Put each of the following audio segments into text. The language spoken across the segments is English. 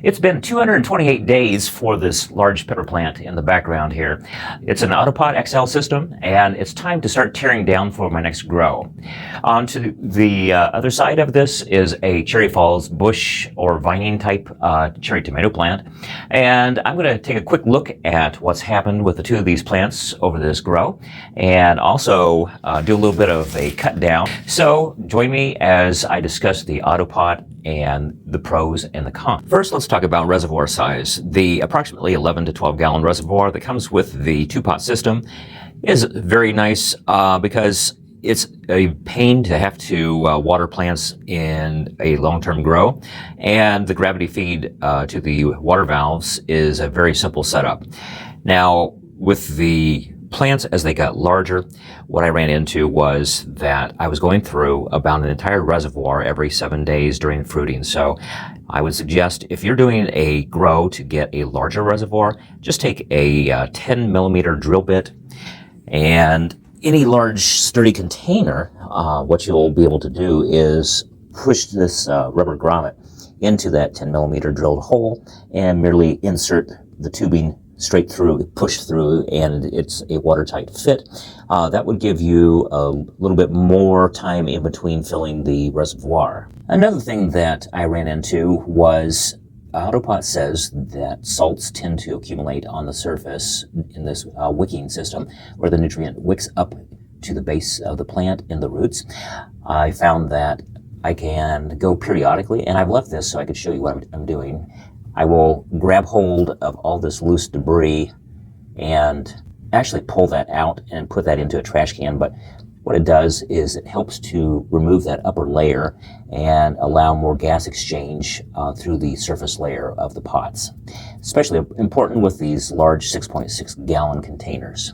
It's been 228 days for this large pepper plant in the background here. It's an AutoPot XL system, and it's time to start tearing down for my next grow. Onto the other side of this is a Cherry Falls bush or vining type cherry tomato plant. And I'm going to take a quick look at what's happened with the two of these plants over this grow, and also do a little bit of a cut down. So join me as I discuss the AutoPot and the pros and the cons. First, let's talk about reservoir size. The approximately 11 to 12 gallon reservoir that comes with the two-pot system is very nice because it's a pain to have to water plants in a long-term grow, and the gravity feed to the water valves is a very simple setup. Now, with the plants as they got larger, what I ran into was that I was going through about an entire reservoir every 7 days during fruiting. So I would suggest if you're doing a grow to get a larger reservoir, just take a 10 millimeter drill bit, and any large sturdy container, what you'll be able to do is push this rubber grommet into that 10 millimeter drilled hole and merely insert the tubing straight through, push through, and it's a watertight fit. That would give you a little bit more time in between filling the reservoir. Another thing that I ran into was AutoPot says that salts tend to accumulate on the surface in this wicking system, where the nutrient wicks up to the base of the plant in the roots. I found that I can go periodically, and I've left this so I could show you what I'm doing. I will grab hold of all this loose debris and actually pull that out and put that into a trash can. But what it does is it helps to remove that upper layer and allow more gas exchange through the surface layer of the pots. Especially important with these large 6.6 gallon containers.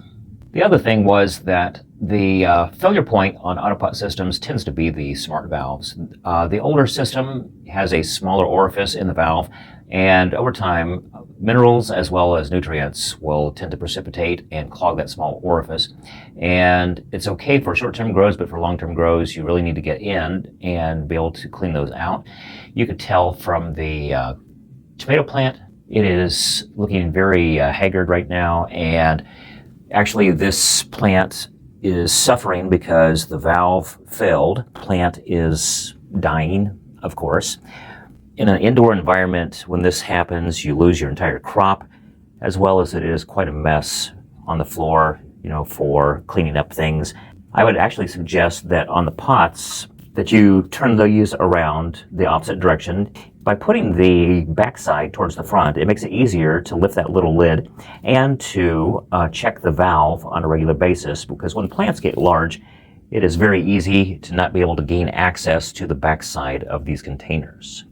The other thing was that the failure point on AutoPot systems tends to be the smart valves. The older system has a smaller orifice in the valve, and over time, minerals as well as nutrients will tend to precipitate and clog that small orifice. And it's okay for short-term grows, but for long-term grows, you really need to get in and be able to clean those out. You could tell from the tomato plant, it is looking very haggard right now, and actually this plant is suffering because the valve failed. Plant is dying, of course. In an indoor environment, when this happens, you lose your entire crop, as well as it is quite a mess on the floor, for cleaning up things. I would actually suggest that on the pots, that you turn these around the opposite direction. By putting the backside towards the front, it makes it easier to lift that little lid and to check the valve on a regular basis, because when plants get large, it is very easy to not be able to gain access to the backside of these containers.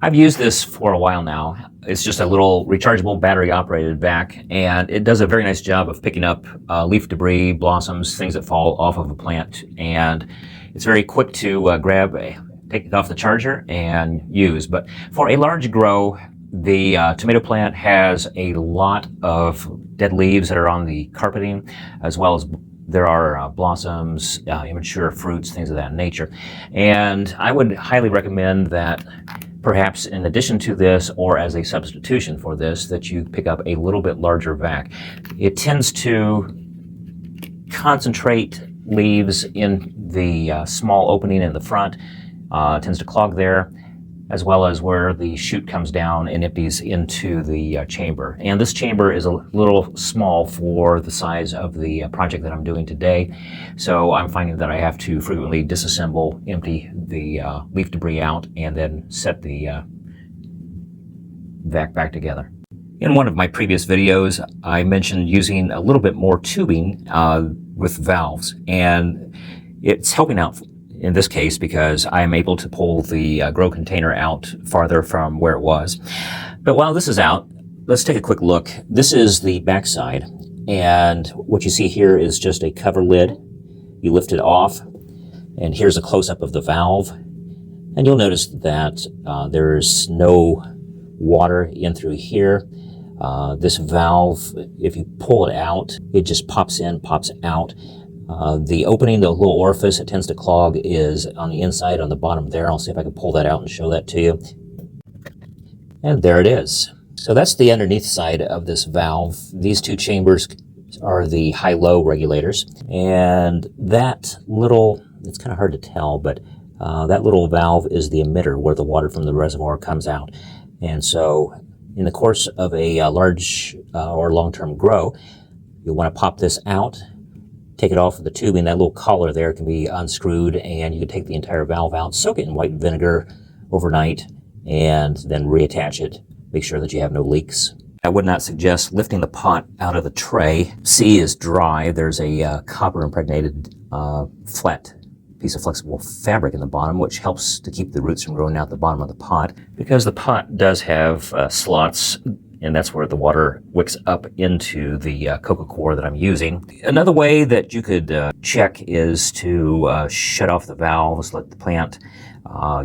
I've used this for a while now. It's just a little rechargeable battery operated vac, and it does a very nice job of picking up leaf debris, blossoms, things that fall off of a plant. And it's very quick to grab, take it off the charger and use. But for a large grow, the tomato plant has a lot of dead leaves that are on the carpeting, as well as there are blossoms, immature fruits, things of that nature. And I would highly recommend that perhaps in addition to this, or as a substitution for this, that you pick up a little bit larger vac. It tends to concentrate leaves in the small opening in the front, tends to clog there, as well as where the chute comes down and empties into the chamber. And this chamber is a little small for the size of the project that I'm doing today. So I'm finding that I have to frequently disassemble, empty the leaf debris out, and then set the vac back together. In one of my previous videos, I mentioned using a little bit more tubing with valves, and it's helping out in this case because I'm able to pull the grow container out farther from where it was. But while this is out, let's take a quick look. This is the backside, and what you see here is just a cover lid. You lift it off, and here's a close-up of the valve. And you'll notice that there's no water in through here. This valve, if you pull it out, it just pops in, pops out. The opening, the little orifice it tends to clog, is on the inside on the bottom there. I'll see if I can pull that out and show that to you. And there it is. So that's the underneath side of this valve. These two chambers are the high-low regulators. And that little, it's kind of hard to tell, but that little valve is the emitter where the water from the reservoir comes out. And so in the course of a large or long-term grow, you'll want to pop this out, take it off of the tubing. That little collar there can be unscrewed, and you can take the entire valve out, soak it in white vinegar overnight, and then reattach it. Make sure that you have no leaks. I would not suggest lifting the pot out of the tray. C is dry. There's a copper impregnated flat piece of flexible fabric in the bottom, which helps to keep the roots from growing out the bottom of the pot, because the pot does have slots, and that's where the water wicks up into the coco coir that I'm using. Another way that you could check is to shut off the valves, let the plant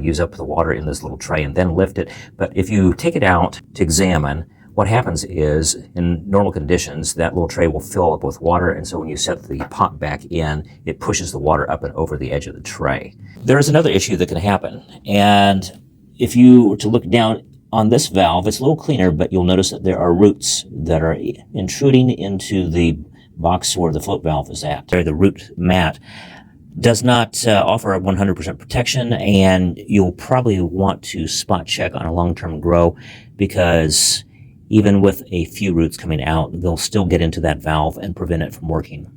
use up the water in this little tray, and then lift it. But if you take it out to examine, what happens is, in normal conditions, that little tray will fill up with water, and so when you set the pot back in, it pushes the water up and over the edge of the tray. There is another issue that can happen, and if you were to look down on this valve, it's a little cleaner, but you'll notice that there are roots that are intruding into the box where the float valve is at. The root mat does not offer a 100% protection, and you'll probably want to spot check on a long-term grow, because even with a few roots coming out, they'll still get into that valve and prevent it from working.